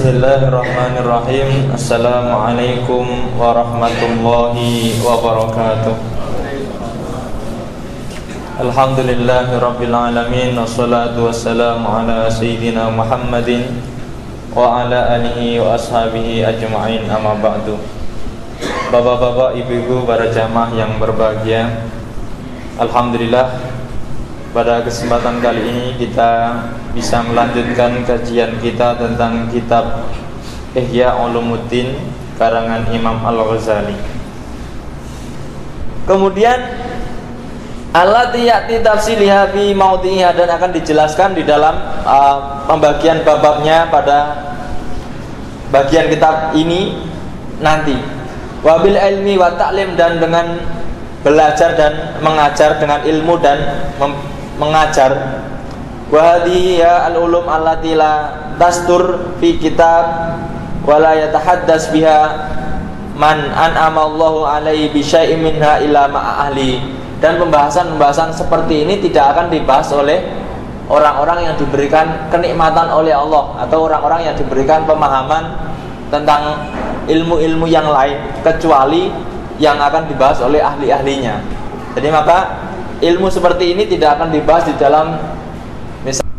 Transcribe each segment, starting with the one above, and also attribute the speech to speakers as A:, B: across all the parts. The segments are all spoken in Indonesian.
A: Bismillahirrahmanirrahim. Assalamualaikum warahmatullahi wabarakatuh. Alhamdulillahirabbil alamin, wassalatu wassalamu ala sayyidina Muhammadin wa ala alihi wa ashabihi ajma'in, amma ba'du. Bapak-bapak, ibu-ibu, para jamaah yang berbahagia, alhamdulillah pada kesempatan kali ini kita bisa melanjutkan kajian kita tentang kitab Ihya Ulumuddin karangan Imam Al-Ghazali. Kemudian allati ya'ti tafsiliha fi maudhi'iha, dan akan dijelaskan di dalam pembagian bab-babnya pada bagian kitab ini nanti. Wabil ilmi wa ta'lim, dan dengan belajar dan mengajar, dengan ilmu dan mengajar. Wa hadhihi al-ulum allati la tastur fi kitab wa la yatahaddas biha man an'ama Allahu alaihi bi syai'in minha ila ma'a ahli. Dan pembahasan-pembahasan seperti ini tidak akan dibahas oleh orang-orang yang diberikan kenikmatan oleh Allah, atau orang-orang yang diberikan pemahaman tentang ilmu-ilmu yang lain, kecuali yang akan dibahas oleh ahli-ahlinya. Jadi maka ilmu seperti ini tidak akan dibahas di dalam misalnya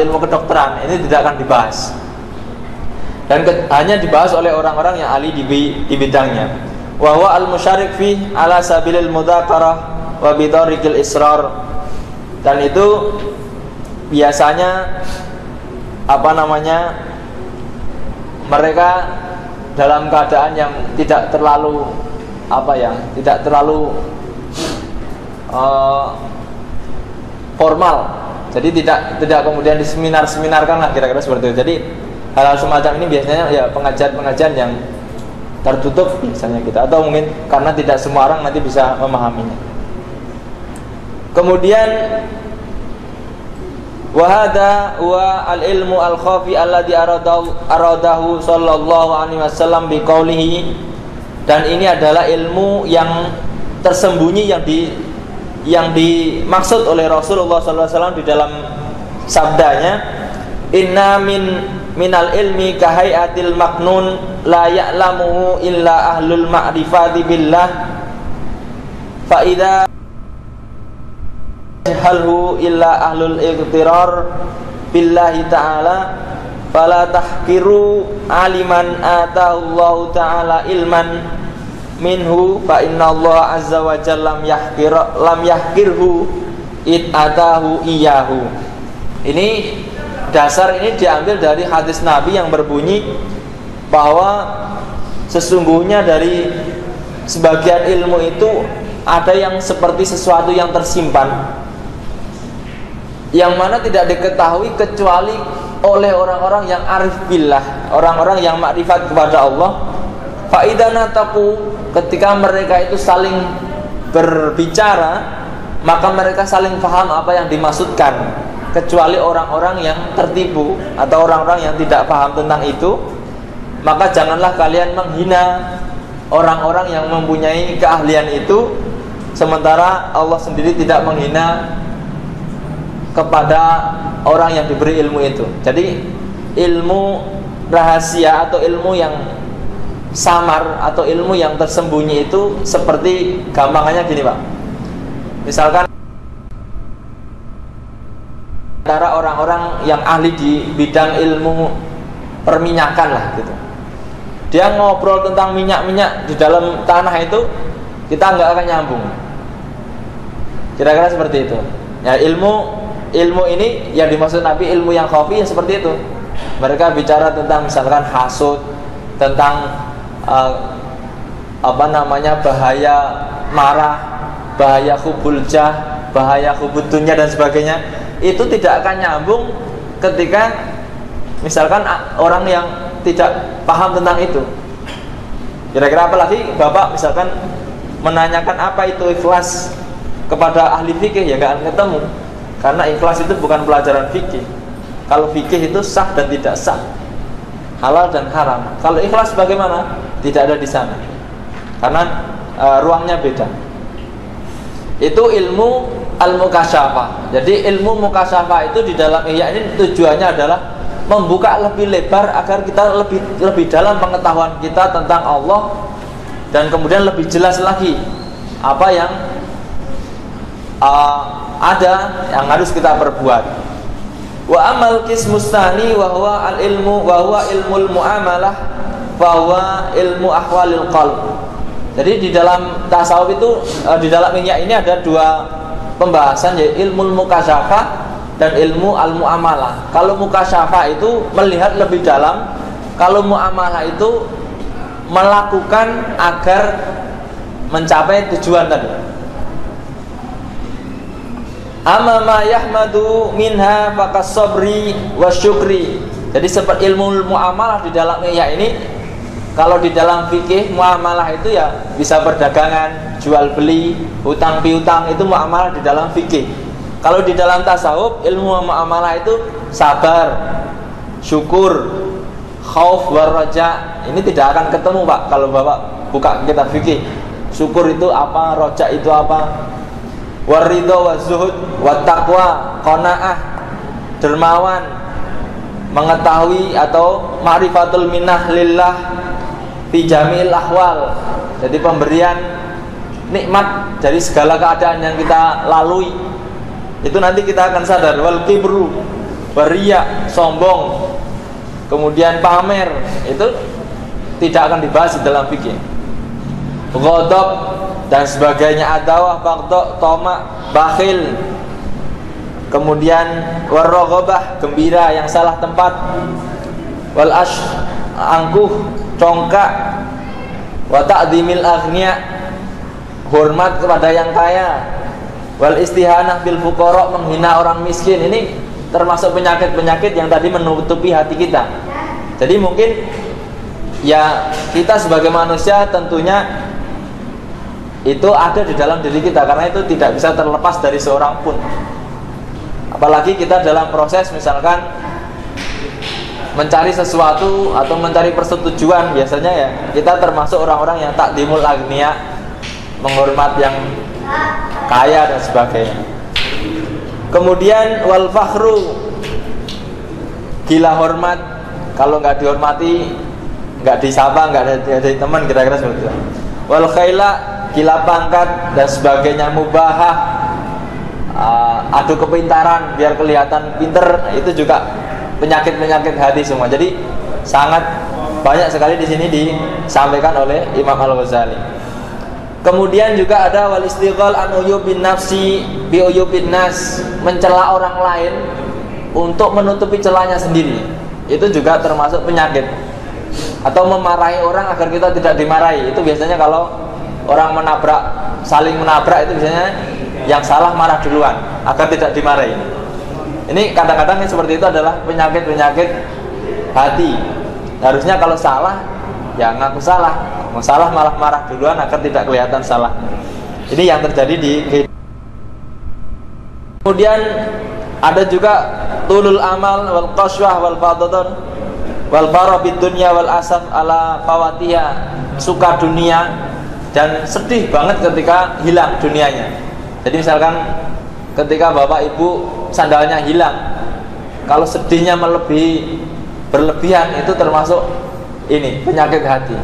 A: ilmu kedokteran, ini tidak akan dibahas, dan hanya dibahas oleh orang-orang yang ahli di bidangnya. Wa huwa al-musyarik fi ala sabilil mudzakarah wa bidariqil israr, dan itu biasanya mereka dalam keadaan yang tidak terlalu formal. Jadi tidak kemudian diseminar-seminarkan lah, kira-kira seperti itu. Jadi hal-hal semacam ini biasanya ya pengajian-pengajian yang tertutup misalnya kita, atau mungkin karena tidak semua orang nanti bisa memahaminya. Kemudian wahada wa al-ilmu al-khafi alladhi aradahu sallallahu alaihi wasallam biqaulihi, dan ini adalah ilmu yang tersembunyi yang dimaksud oleh Rasulullah sallallahu alaihi wasallam di dalam sabdanya, inna minal ilmi kahayatil maknun la ya'lamuhu illa ahlul ma'rifati billah fa idza halhu illa ahlul ightirar billahi ta'ala fala tahkiru aliman atahullahu ta'ala ilman minhu fa inna Allah azza wa jalla lam yahkirhu id atahu iyahu. Ini dasar ini diambil dari hadis Nabi yang berbunyi bahwa sesungguhnya dari sebagian ilmu itu ada yang seperti sesuatu yang tersimpan, yang mana tidak diketahui kecuali oleh orang-orang yang arif billah, orang-orang yang makrifat kepada Allah. Faidana taku, ketika mereka itu saling berbicara, maka mereka saling paham apa yang dimaksudkan, kecuali orang-orang yang tertipu atau orang-orang yang tidak paham tentang itu. Maka janganlah kalian menghina orang-orang yang mempunyai keahlian itu, sementara Allah sendiri tidak menghina kepada orang yang diberi ilmu itu. Jadi ilmu rahasia atau ilmu yang samar atau ilmu yang tersembunyi itu seperti gampangannya gini Pak, misalkan antara orang-orang yang ahli di bidang ilmu perminyakan lah gitu, dia ngobrol tentang minyak-minyak di dalam tanah itu, kita nggak akan nyambung, kira-kira seperti itu ya. Ilmu ini yang dimaksud Nabi, ilmu yang khafi ya seperti itu. Mereka bicara tentang misalkan hasud, tentang bahaya marah, bahaya hubul jah, bahaya hubud dunya dan sebagainya. Itu tidak akan nyambung ketika misalkan orang yang tidak paham tentang itu. Kira-kira apalagi Bapak misalkan menanyakan apa itu ikhlas kepada ahli fikih, ya nggak akan ketemu, karena ikhlas itu bukan pelajaran fikih. Kalau fikih itu sah dan tidak sah, halal dan haram. Kalau ikhlas bagaimana? Tidak ada di sana, karena ruangnya beda. Itu ilmu al-mukasyafah. Jadi ilmu mukasyafah itu di dalam ihya ini tujuannya adalah membuka lebih lebar agar kita lebih dalam pengetahuan kita tentang Allah, dan kemudian lebih jelas lagi apa yang ada yang harus kita perbuat. Wa amal qismus tsani wa huwa al-ilmu wa huwa ilmul muamalah wa huwa ilmu ahwalil qalb. Jadi di dalam tasawuf itu di dalam ihya ini ada dua pembahasan, yaitu ilmu mukasyafah dan ilmu al-muamalah. Kalau mukasyafah itu melihat lebih dalam, kalau muamalah itu melakukan agar mencapai tujuan tadi. Amma ma yahmadu minha fakas sabri wasyukri. Jadi seperti ilmu muamalah di dalam ihya ini, kalau di dalam fikih muamalah itu ya bisa perdagangan, jual beli, hutang piutang, itu muamalah di dalam fikih. Kalau di dalam tasawuf ilmu muamalah itu sabar, syukur, khauf waraja. Ini tidak akan ketemu Pak kalau Bapak buka kitab fikih. Syukur itu apa, roja itu apa, waridho wazuhud wattaqwa, qanaah, dermawan, mengetahui atau ma'rifatul minnah lillah fi jamil ahwal. Jadi pemberian nikmat dari segala keadaan yang kita lalui, itu nanti kita akan sadar. Wal kibru, beriya, sombong, kemudian pamer, itu tidak akan dibahas di dalam fikih. Ghadab dan sebagainya, adawah, baghdha, toma, bakhil, kemudian warraghabah, gembira yang salah tempat, wal angkuh, congkak, wa ta'dhimil aghnia, hormat kepada yang kaya, wal istihanah bil fuqara, menghina orang miskin. Ini termasuk penyakit-penyakit yang tadi menutupi hati kita. Jadi mungkin ya kita sebagai manusia tentunya itu ada di dalam diri kita, karena itu tidak bisa terlepas dari seorang pun. Apalagi kita dalam proses misalkan mencari sesuatu atau mencari persetujuan, biasanya ya kita termasuk orang-orang yang takdimul agniya, menghormat yang kaya dan sebagainya. Kemudian wal fakhru, gila hormat, kalau nggak dihormati, nggak disapa, nggak ada teman, kira-kira seperti itu. Wal khaila, gila pangkat dan sebagainya. Mubahah, adu kepintaran biar kelihatan pinter, itu juga penyakit-penyakit hati semua. Jadi sangat banyak sekali di sini disampaikan oleh Imam Al-Ghazali. Kemudian juga ada wal istighal an uyubin nafsi bi uyubin nas, mencela orang lain untuk menutupi celahnya sendiri. Itu juga termasuk penyakit. Atau memarahi orang agar kita tidak dimarahi. Itu biasanya kalau orang menabrak, saling menabrak, itu biasanya yang salah marah duluan agar tidak dimarahi. Ini kadang-kadang yang seperti itu adalah penyakit-penyakit hati. Harusnya kalau salah ya ngaku salah, mau salah malah marah duluan agar tidak kelihatan salah. Ini yang terjadi di kehidupan. Kemudian ada juga tulul amal wal qaswah wal fadadun wal bara bid dunya wal asaf ala fawatiha, suka dunia dan sedih banget ketika hilang dunianya. Jadi misalkan ketika bapak ibu sandalnya hilang, kalau sedihnya berlebihan, itu termasuk ini penyakit hati.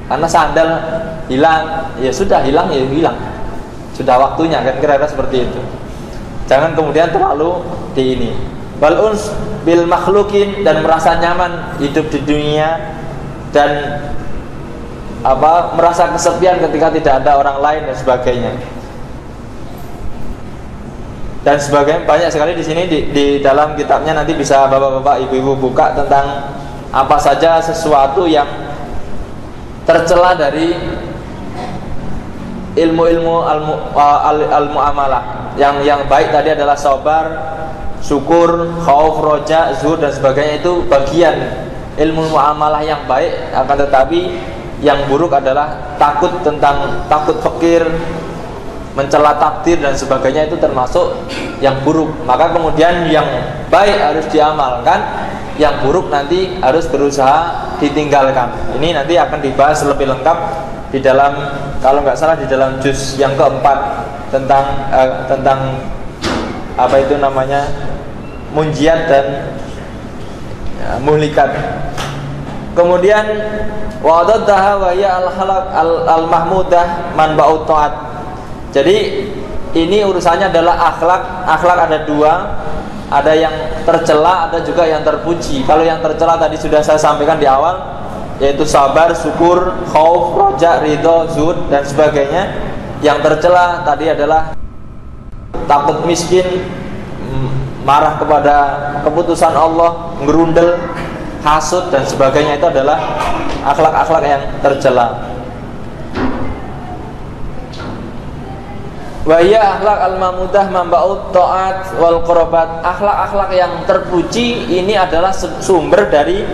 A: Karena sandal hilang, ya sudah hilang, ya hilang, sudah waktunya, kan kira-kira seperti itu. Jangan kemudian terlalu di ini. Wal uns bil makhlukin, dan merasa nyaman hidup di dunia dan merasa kesepian ketika tidak ada orang lain dan sebagainya. Dan sebagainya banyak sekali di sini di dalam kitabnya, nanti bisa bapak-bapak, ibu-ibu buka tentang apa saja sesuatu yang tercela dari ilmu-ilmu al-muamalah. Yang baik tadi adalah sabar, syukur, khauf, roja, zuhud dan sebagainya. Itu bagian ilmu muamalah yang baik. Akan tetapi yang buruk adalah takut fakir, mencela takdir dan sebagainya. Itu termasuk yang buruk. Maka kemudian yang baik harus diamalkan, yang buruk nanti harus berusaha ditinggalkan. Ini nanti akan dibahas lebih lengkap di dalam, kalau nggak salah di dalam juz yang keempat tentang apa itu namanya, munjiat dan muhlikat. Kemudian wa'adaddaha wa ya al-halaq al-mahmudah manba'ut ta'at. Jadi ini urusannya adalah akhlak. Akhlak ada dua, ada yang tercela, ada juga yang terpuji. Kalau yang tercela tadi sudah saya sampaikan di awal, yaitu sabar, syukur, khauf, roja, ridho, zuhud dan sebagainya. Yang tercela tadi adalah takut miskin, marah kepada keputusan Allah, ngerundel, hasud dan sebagainya. Itu adalah akhlak-akhlak yang tercela. Wa ya akhlak al-mamudah mamba'ut ta'at wal qurbat. Akhlak-akhlak yang terpuji ini adalah sumber dari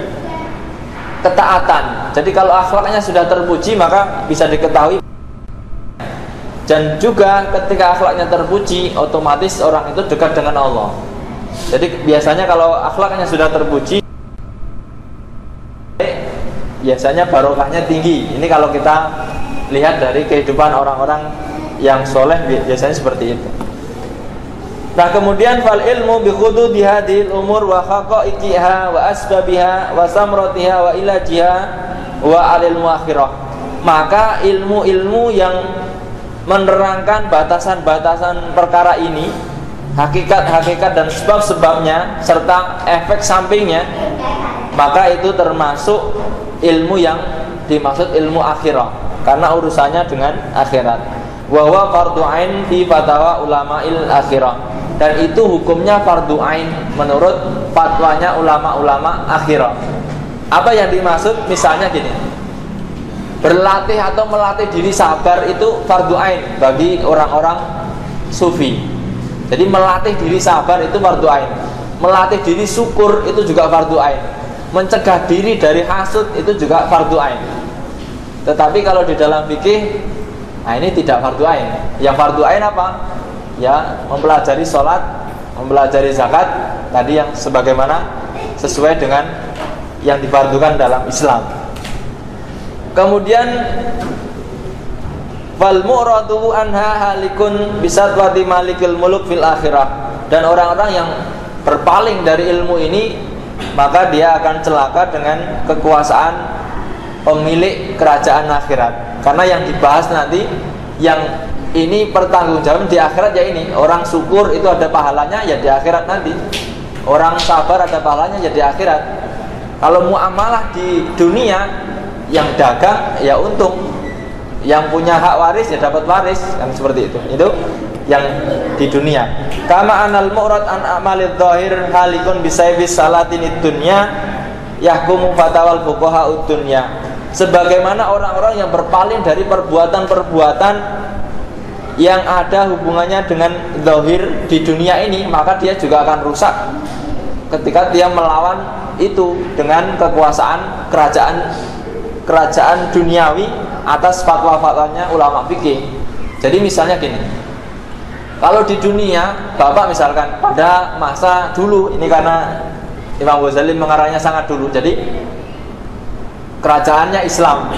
A: ketaatan. Jadi kalau akhlaknya sudah terpuji maka bisa diketahui. Dan juga ketika akhlaknya terpuji, otomatis orang itu dekat dengan Allah. Jadi biasanya kalau akhlaknya sudah terpuji, biasanya barokahnya tinggi. Ini kalau kita lihat dari kehidupan orang-orang yang soleh, biasanya seperti itu. Nah kemudian fal ilmu bi khududi hadhil umur wa haqaiqiha wa asbabiha wa samratiha wa ilajiha wa alil muakhirah. Maka ilmu-ilmu yang menerangkan batasan-batasan perkara ini, hakikat-hakikat dan sebab-sebabnya serta efek sampingnya, maka itu termasuk ilmu yang dimaksud ilmu akhirah, karena urusannya dengan akhirat. Wa huwa fardhu ain fi fatawa ulama'il akhirah. Dan itu hukumnya fardhu ain menurut fatwanya ulama-ulama akhirah. Apa yang dimaksud? Misalnya gini, berlatih atau melatih diri sabar itu fardhu ain bagi orang-orang sufi. Jadi melatih diri sabar itu fardhu ain. Melatih diri syukur itu juga fardhu ain. Mencegah diri dari hasud itu juga fardhu ain. Tetapi kalau di dalam fikih, nah ini tidak fardhu ain. Yang fardhu ain apa? Ya mempelajari sholat, mempelajari zakat tadi yang sebagaimana sesuai dengan yang difardukan dalam Islam. Kemudian wal mu'radu anha halikun bisatwati malikil muluk fil akhirah. Dan orang-orang yang berpaling dari ilmu ini, maka dia akan celaka dengan kekuasaan pemilik kerajaan akhirat. Karena yang dibahas nanti, yang ini pertanggungjawaban di akhirat ya ini. Orang syukur itu ada pahalanya ya di akhirat nanti. Orang sabar ada pahalanya ya di akhirat. Kalau muamalah di dunia, yang dagang ya untung, yang punya hak waris ya dapat waris, kan seperti itu. Itu yang di dunia. Kama anal mu'rad an amalid dhahir halikun bisaibis salatinid dunya yahkumu fatawal fuqaha ud-dunya. Sebagaimana orang-orang yang berpaling dari perbuatan-perbuatan yang ada hubungannya dengan zahir di dunia ini, maka dia juga akan rusak ketika dia melawan itu dengan kekuasaan kerajaan duniawi atas fatwa-fatwanya ulama fikih. Jadi misalnya gini, kalau di dunia Bapak misalkan pada masa dulu ini, karena Imam Ghazali mengarahnya sangat dulu, jadi kerajaannya Islam.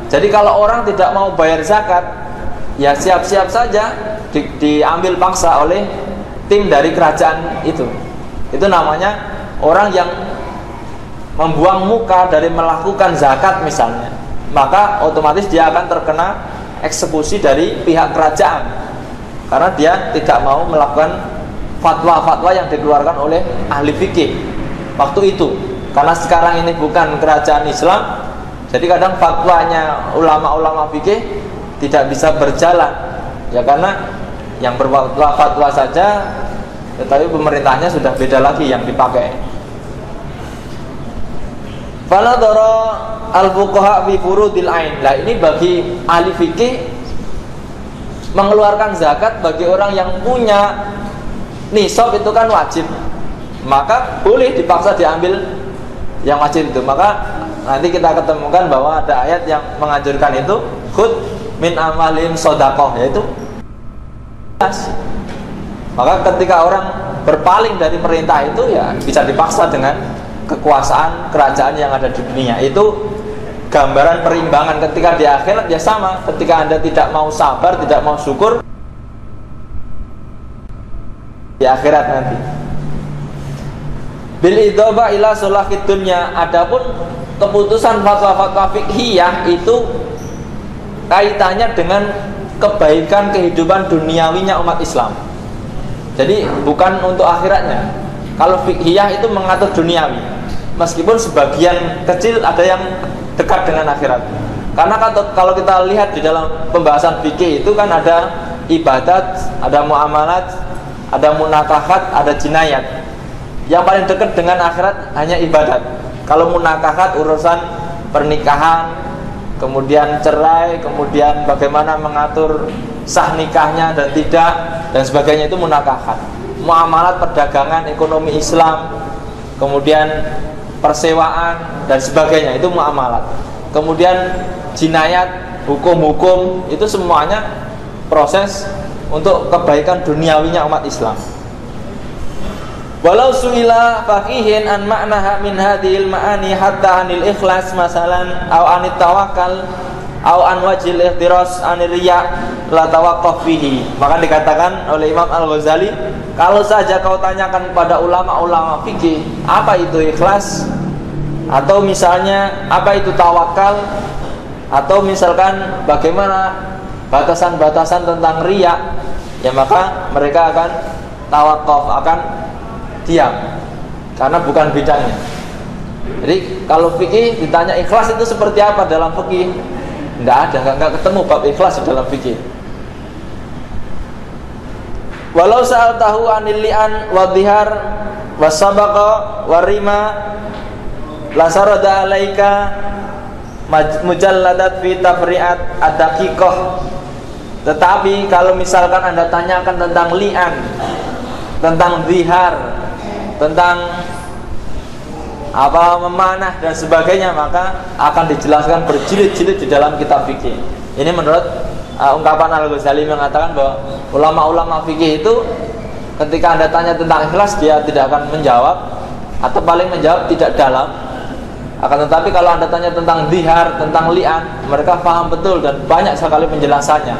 A: Jadi kalau orang tidak mau bayar zakat, ya siap-siap saja diambil paksa oleh tim dari kerajaan itu. Itu namanya orang yang membuang muka dari melakukan zakat misalnya, maka otomatis dia akan terkena eksekusi dari pihak kerajaan karena dia tidak mau melakukan fatwa-fatwa yang dikeluarkan oleh ahli fikih waktu itu. Karena sekarang ini bukan kerajaan Islam, jadi kadang fatwanya ulama-ulama fikih tidak bisa berjalan ya, karena yang berfatwa saja, tetapi pemerintahnya sudah beda lagi yang dipakai. Faladara al-fuqaha fi furudil ain. Lah ini bagi ahli fikih, mengeluarkan zakat bagi orang yang punya nisab itu kan wajib, maka boleh dipaksa diambil yang wajib itu. Maka nanti kita ketemukan bahwa ada ayat yang menganjurkan itu, khud min amalin sodakoh, yaitu maka ketika orang berpaling dari perintah itu ya bisa dipaksa dengan kekuasaan kerajaan yang ada di dunia. Itu gambaran perimbangan ketika di akhirat ya sama. Ketika Anda tidak mau sabar, tidak mau syukur di akhirat nanti. Bil idhofah ila sulahid dunya. Adapun keputusan fatwa-fatwa fiqhiyah itu kaitannya dengan kebaikan kehidupan duniawinya umat Islam. Jadi bukan untuk akhiratnya. Kalau fiqhiyah itu mengatur duniawi, meskipun sebagian kecil ada yang dekat dengan akhirat. Karena kalau kita lihat di dalam pembahasan fikih itu kan ada ibadat, ada muamalat, ada munakahat, ada jinayat. Yang paling dekat dengan akhirat hanya ibadat. Kalau munakahat urusan pernikahan, kemudian cerai, kemudian bagaimana mengatur sah nikahnya dan tidak, dan sebagainya, itu munakahat. Muamalat, perdagangan, ekonomi Islam, kemudian persewaan dan sebagainya, itu muamalat. Kemudian jinayat, hukum-hukum, itu semuanya proses untuk kebaikan duniawinya umat Islam. Walau su'ila faqihin an ma'naha min hadhil ma'ani hatta anil ikhlas masalan au anit tawakal au an wajil ihtiras anir riya la tawaqqaf fihi. Maka dikatakan oleh Imam Al-Ghazali, kalau saja kau tanyakan kepada ulama-ulama fikih apa itu ikhlas, atau misalnya apa itu tawakal, atau misalkan bagaimana batasan-batasan tentang riya, ya maka mereka akan tawaqqaf, akan diam, karena bukan bidangnya. Jadi kalau fikih ditanya ikhlas itu seperti apa dalam fikih, enggak ada, enggak ketemu bab ikhlas di dalam fikih. Walau sa'altahu anil li'an wa dhihar wa sabaqa wa rima la sarada alaika mujalladat fi tafri'at ad-daqiqah. Tetapi kalau misalkan Anda tanyakan tentang li'an, tentang dhihar, tentang apa memanah dan sebagainya, maka akan dijelaskan berjilid-jilid di dalam kitab fikih. Ini menurut ungkapan Al-Ghazali mengatakan bahwa ulama-ulama fikih itu ketika Anda tanya tentang ikhlas, dia tidak akan menjawab, atau paling menjawab tidak dalam. Akan tetapi kalau Anda tanya tentang dhihar, tentang li'an, mereka paham betul dan banyak sekali penjelasannya.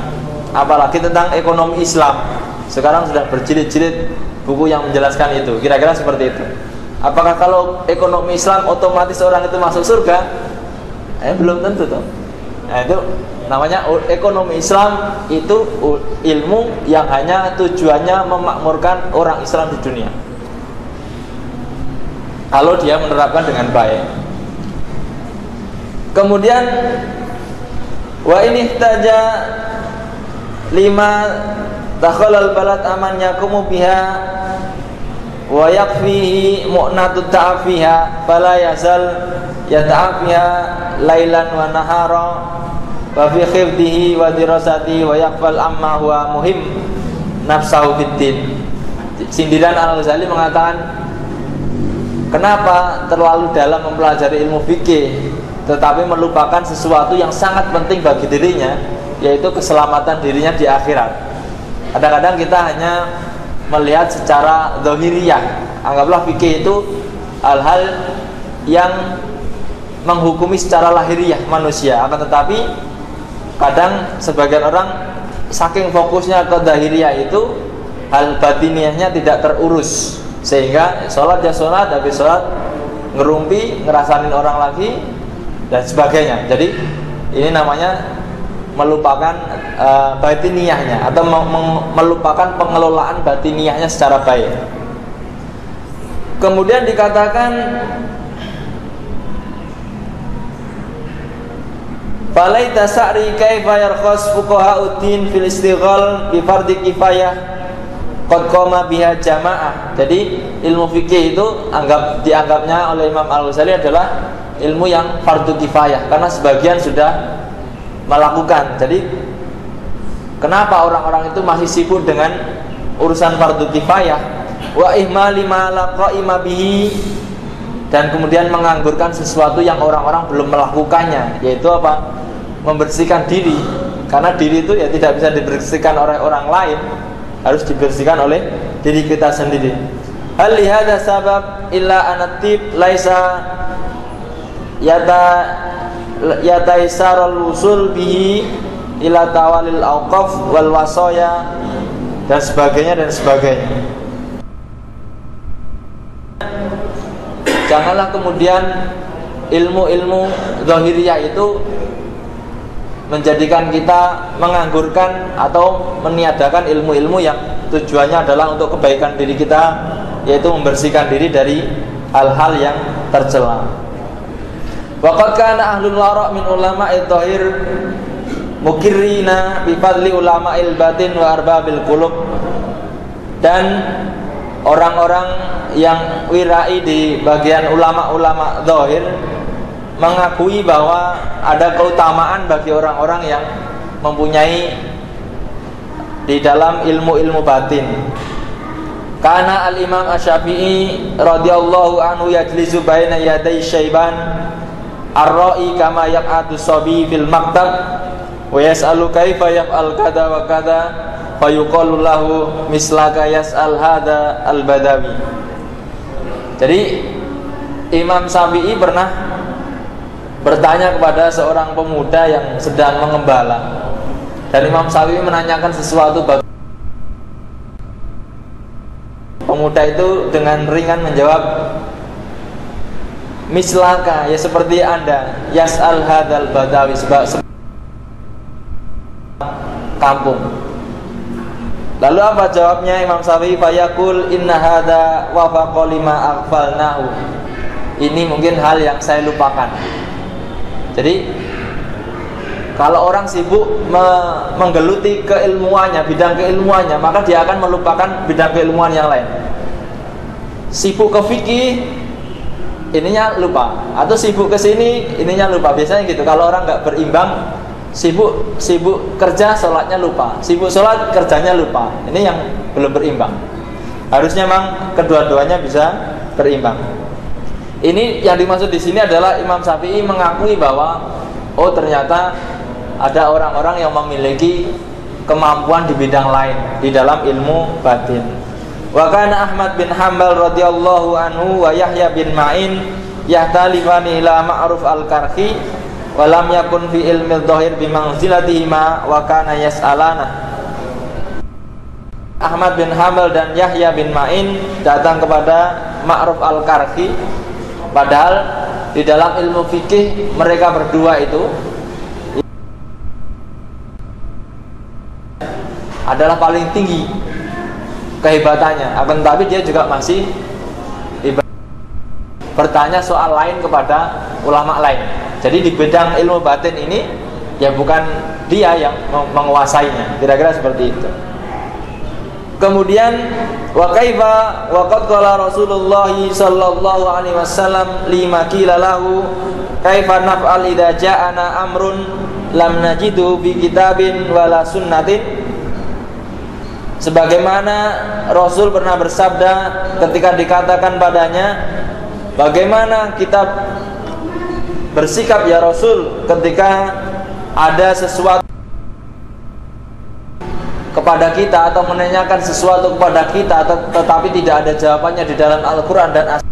A: Apalagi tentang ekonomi Islam, sekarang sudah berjilid-jilid buku yang menjelaskan itu. Kira-kira seperti itu. Apakah kalau ekonomi Islam otomatis orang itu masuk surga? Belum tentu toh. Nah, itu namanya ekonomi Islam, itu ilmu yang hanya tujuannya memakmurkan orang Islam di dunia, kalau dia menerapkan dengan baik. Kemudian wa ini taja lima dakhalal balad aman yakumu biha wa yakfihi mu'natut ta'afiha fala yazal yata'afiha lailan wa nahara wa fi khifdihi wa dirasati wa yakfal amma huwa muhim nafsahu fiddin. Sindiran Al-Ghazali mengatakan, kenapa terlalu dalam mempelajari ilmu fikih tetapi melupakan sesuatu yang sangat penting bagi dirinya, yaitu keselamatan dirinya di akhirat. Kadang-kadang kita hanya melihat secara zahiriyah, anggaplah fikih itu hal-hal yang menghukumi secara lahiriah manusia. Akan tetapi kadang sebagian orang saking fokusnya ke zahiriyah itu, hal batiniahnya tidak terurus, sehingga sholat ya sholat, habis sholat ngerumpi, ngerasanin orang lagi dan sebagainya. Jadi ini namanya melupakan batiniyahnya, atau melupakan pengelolaan batiniyahnya secara baik. Kemudian dikatakan falaita sa'ri kaifa yarkhas fuqaha'uddin fil istighal bi fardhi kifayah qad qama biha jamaah. Jadi ilmu fikih itu dianggapnya oleh Imam Al-Ghazali adalah ilmu yang fardu kifayah, karena sebagian sudah melakukan. Jadi kenapa orang-orang itu masih sibuk dengan urusan fardu kifayah, wa ihmali ma la qa'ima bihi, dan kemudian menganggurkan sesuatu yang orang-orang belum melakukannya, yaitu apa? Membersihkan diri. Karena diri itu ya tidak bisa dibersihkan oleh orang lain, harus dibersihkan oleh diri kita sendiri. Hal lihada sabab illa anatib laisa yata yataisarul usul bihi ila tawalil auqaf wal wasaya dan sebagainya dan sebagainya. Janganlah kemudian ilmu-ilmu zahiriyah itu menjadikan kita menganggurkan atau meniadakan ilmu-ilmu yang tujuannya adalah untuk kebaikan diri kita, yaitu membersihkan diri dari hal-hal yang tercela. Waqad kana ahlul wara' min ulama'id dhahir mukirrina bi fadli ulama'il batin wa arbabil qulub. Dan orang-orang yang wirai di bagian ulama-ulama zahir mengakui bahwa ada keutamaan bagi orang-orang yang mempunyai di dalam ilmu-ilmu batin. Karena al-Imam Asy-Syafi'i radhiyallahu anhu yajlisu baina yaday syaiban ar-ra'i kama yaq'adu sabi fil maktab wa yas'alu kaifa yaf'al kada wa kada fa yuqalu lahu mislaka yas'al hada al-badawi. Jadi Imam Syafi'i pernah bertanya kepada seorang pemuda yang sedang mengembala, dan Imam Syafi'i menanyakan sesuatu bagi pemuda itu dengan ringan menjawab, mislaka, ya seperti Anda, yas'al hadzal badawi, kampung. Lalu apa jawabnya Imam Syafi'i? Fayaqul inna hadza wafaqa lima aghfalnahu. Ini mungkin hal yang saya lupakan. Jadi kalau orang sibuk menggeluti keilmuannya, bidang keilmuannya, maka dia akan melupakan bidang keilmuan yang lain. Sibuk ke fikih, ininya lupa, atau sibuk ke sini, ininya lupa. Biasanya gitu. Kalau orang nggak berimbang, sibuk kerja, sholatnya lupa, sibuk sholat, kerjanya lupa. Ini yang belum berimbang. Harusnya memang kedua-duanya bisa berimbang. Ini yang dimaksud di sini adalah Imam Syafi'i mengakui bahwa oh ternyata ada orang-orang yang memiliki kemampuan di bidang lain di dalam ilmu batin. Wa kana Ahmad bin Hanbal radhiyallahu anhu wa Yahya bin Ma'in yahtalifani ila Ma'ruf al-Karhi wa lam yakun fi ilmi dhahir bi manzilatihima wa kana yas'alana. Ahmad bin Hanbal dan Yahya bin Ma'in datang kepada Ma'ruf al-Karhi, padahal di dalam ilmu fikih mereka berdua itu adalah paling tinggi kehebatannya. Akan tetapi dia juga masih bertanya soal lain kepada ulama lain. Jadi di bidang ilmu batin ini ya bukan dia yang menguasainya. Kira-kira seperti itu. Kemudian wa kaifa wa qad qala Rasulullah sallallahu alaihi wasallam lima qila lahu kaifa naf'al idza ja'ana amrun lam najidu bi kitabin wala sunnatin. Sebagaimana Rasul pernah bersabda ketika dikatakan padanya, bagaimana kita bersikap ya Rasul ketika ada sesuatu kepada kita atau menanyakan sesuatu kepada kita tetapi tidak ada jawabannya di dalam Al-Quran dan As.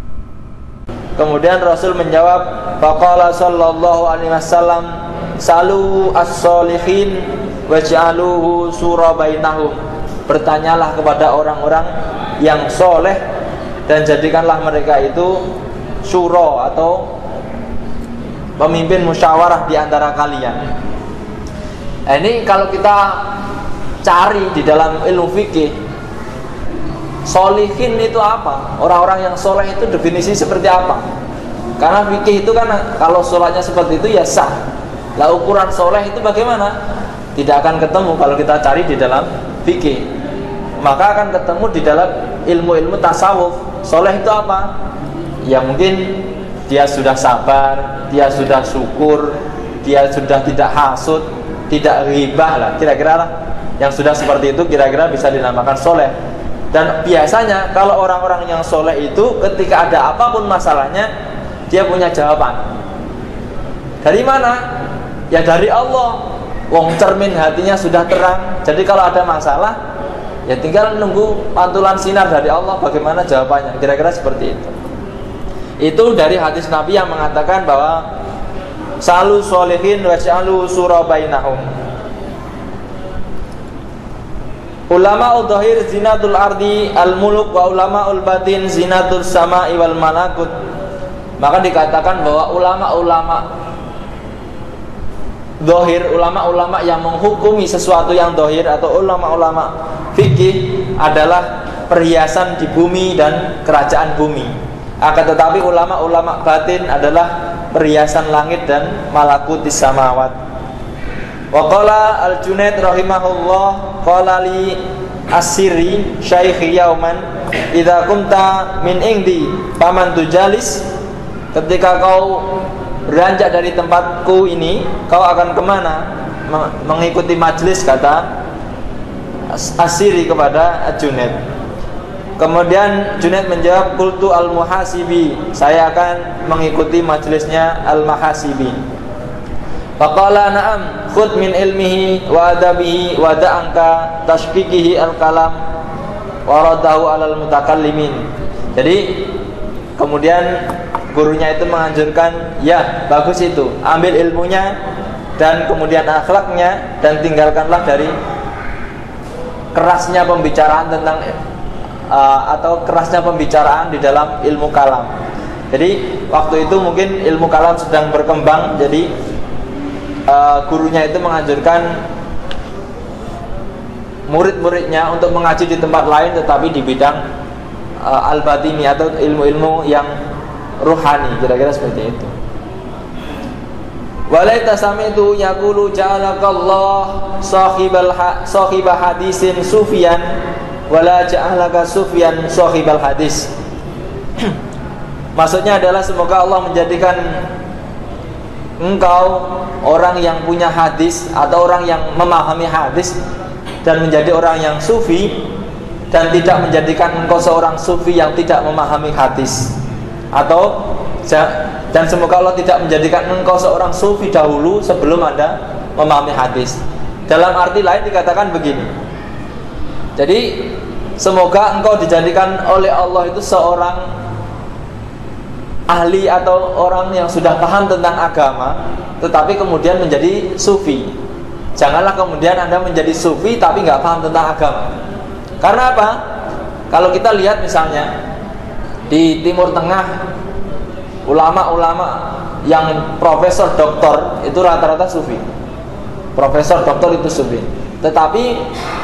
A: Kemudian Rasul menjawab, faqala sallallahu alaihi wasallam salu as-solihin waj'aluhu sura bainahum. Bertanyalah kepada orang-orang yang soleh dan jadikanlah mereka itu syuro atau pemimpin musyawarah di antara kalian. Ini kalau kita cari di dalam ilmu fikih, solihin itu apa? Orang-orang yang soleh itu definisi seperti apa? Karena fikih itu kan kalau sholatnya seperti itu ya sah. Lah ukuran soleh itu bagaimana? Tidak akan ketemu kalau kita cari di dalam fikih. Maka akan ketemu di dalam ilmu-ilmu tasawuf. Soleh itu apa? Ya mungkin dia sudah sabar, dia sudah syukur, dia sudah tidak hasud, tidak ghibah lah, kira-kira lah. Yang sudah seperti itu kira-kira bisa dinamakan soleh. Dan biasanya kalau orang-orang yang soleh itu ketika ada apapun masalahnya, dia punya jawaban. Dari mana? Ya dari Allah. Wong cermin hatinya sudah terang. Jadi kalau ada masalah, ya tinggal nunggu pantulan sinar dari Allah bagaimana jawabannya. Kira-kira seperti itu. Itu dari hadis Nabi yang mengatakan bahwa salu sholihin waj'alu sura bainahum. Ulama udhahir zinatul ardi al-muluk wa ulama ul-batin zinatul sama'i wal malakut. Maka dikatakan bahwa ulama-ulama dohir, ulama-ulama yang menghukumi sesuatu yang dohir atau ulama-ulama fikih adalah perhiasan di bumi dan kerajaan bumi. Akan tetapi ulama-ulama batin adalah perhiasan langit dan malakutis samawat. Wa qala al-Junaid rahimahullah qala li as-sirri syaikhi yauman idza kunta min indi faman tujalis. Ketika kau beranjak dari tempatku ini, kau akan kemana? Mengikuti majlis, kata As-Sirri kepada Junaid. Kemudian Junaid menjawab, qultu al-muhasibi, saya akan mengikuti majlisnya al-muhasibi. Faqala na'am khudh min ilmihi wa adabihi wa da'anka tashkikihi al-kalam wa radahu alal mutakallimin. Jadi kemudian gurunya itu menganjurkan, ya bagus itu, ambil ilmunya dan kemudian akhlaknya, dan tinggalkanlah dari kerasnya pembicaraan tentang atau kerasnya pembicaraan di dalam ilmu kalam. Jadi waktu itu mungkin ilmu kalam sedang berkembang, jadi gurunya itu menganjurkan murid-muridnya untuk mengaji di tempat lain, tetapi di bidang al-batini atau ilmu-ilmu yang ruhani, kira-kira seperti itu. Walaita sami'tu yaqulu ja'alakallah sahibal hadisin sufyan wala ja'alaka sufyan sahibal hadis. Maksudnya adalah semoga Allah menjadikan engkau orang yang punya hadis atau orang yang memahami hadis dan menjadi orang yang sufi, dan tidak menjadikan engkau seorang sufi yang tidak memahami hadis. Atau dan semoga Allah tidak menjadikan engkau seorang sufi dahulu sebelum Anda memahami hadis. Dalam arti lain dikatakan begini, jadi semoga engkau dijadikan oleh Allah itu seorang ahli atau orang yang sudah paham tentang agama, tetapi kemudian menjadi sufi. Janganlah kemudian Anda menjadi sufi tapi nggak paham tentang agama. Karena apa? Kalau kita lihat misalnya di Timur Tengah, ulama-ulama yang profesor doktor itu rata-rata sufi. Profesor doktor itu sufi. Tetapi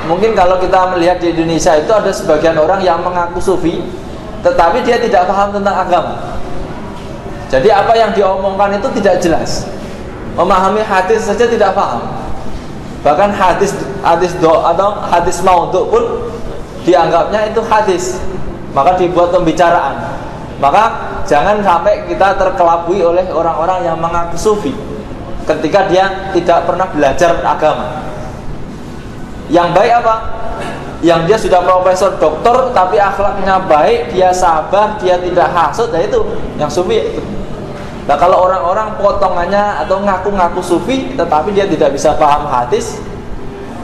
A: mungkin kalau kita melihat di Indonesia itu ada sebagian orang yang mengaku sufi, tetapi dia tidak paham tentang agama. Jadi apa yang diomongkan itu tidak jelas. Memahami hadis saja tidak paham. Bahkan hadis do atau hadis maudhu pun dianggapnya itu hadis. Maka dibuat pembicaraan. Maka jangan sampai kita terkelabui oleh orang-orang yang mengaku sufi ketika dia tidak pernah belajar agama. Yang baik apa? Yang dia sudah profesor doktor tapi akhlaknya baik, dia sabar, dia tidak hasut, ya itu yang sufi itu. Nah kalau orang-orang potongannya atau ngaku-ngaku sufi tetapi dia tidak bisa paham hadis,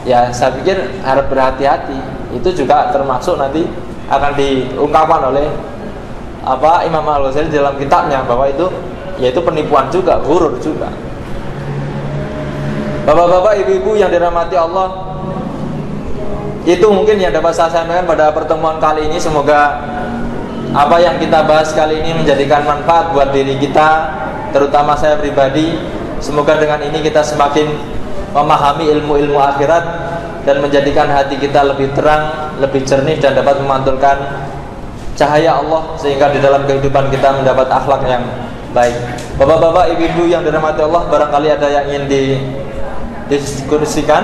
A: ya saya pikir harus berhati-hati. Itu juga termasuk nanti akan diungkapkan oleh Imam Al-Ghazali dalam kitabnya, bahwa itu yaitu penipuan juga, ghurur juga. Bapak-bapak, ibu-ibu yang dirahmati Allah, itu mungkin yang dapat saya sampaikan pada pertemuan kali ini. Semoga apa yang kita bahas kali ini menjadikan manfaat buat diri kita, terutama saya pribadi. Semoga dengan ini kita semakin memahami ilmu-ilmu akhirat dan menjadikan hati kita lebih terang, lebih jernih, dan dapat memantulkan cahaya Allah sehingga di dalam kehidupan kita mendapat akhlak yang baik. Bapak-bapak, ibu-ibu yang dirahmati Allah, barangkali ada yang ingin didiskusikan.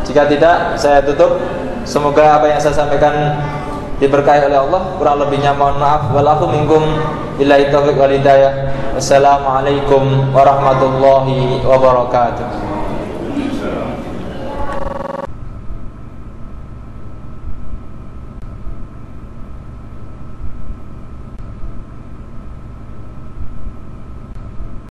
A: Jika tidak, saya tutup. Semoga apa yang saya sampaikan diberkahi oleh Allah. Kurang lebihnya mohon maaf. Wallahu minkum billahi taufiq wal hidayah. Wassalamualaikum warahmatullahi wabarakatuh.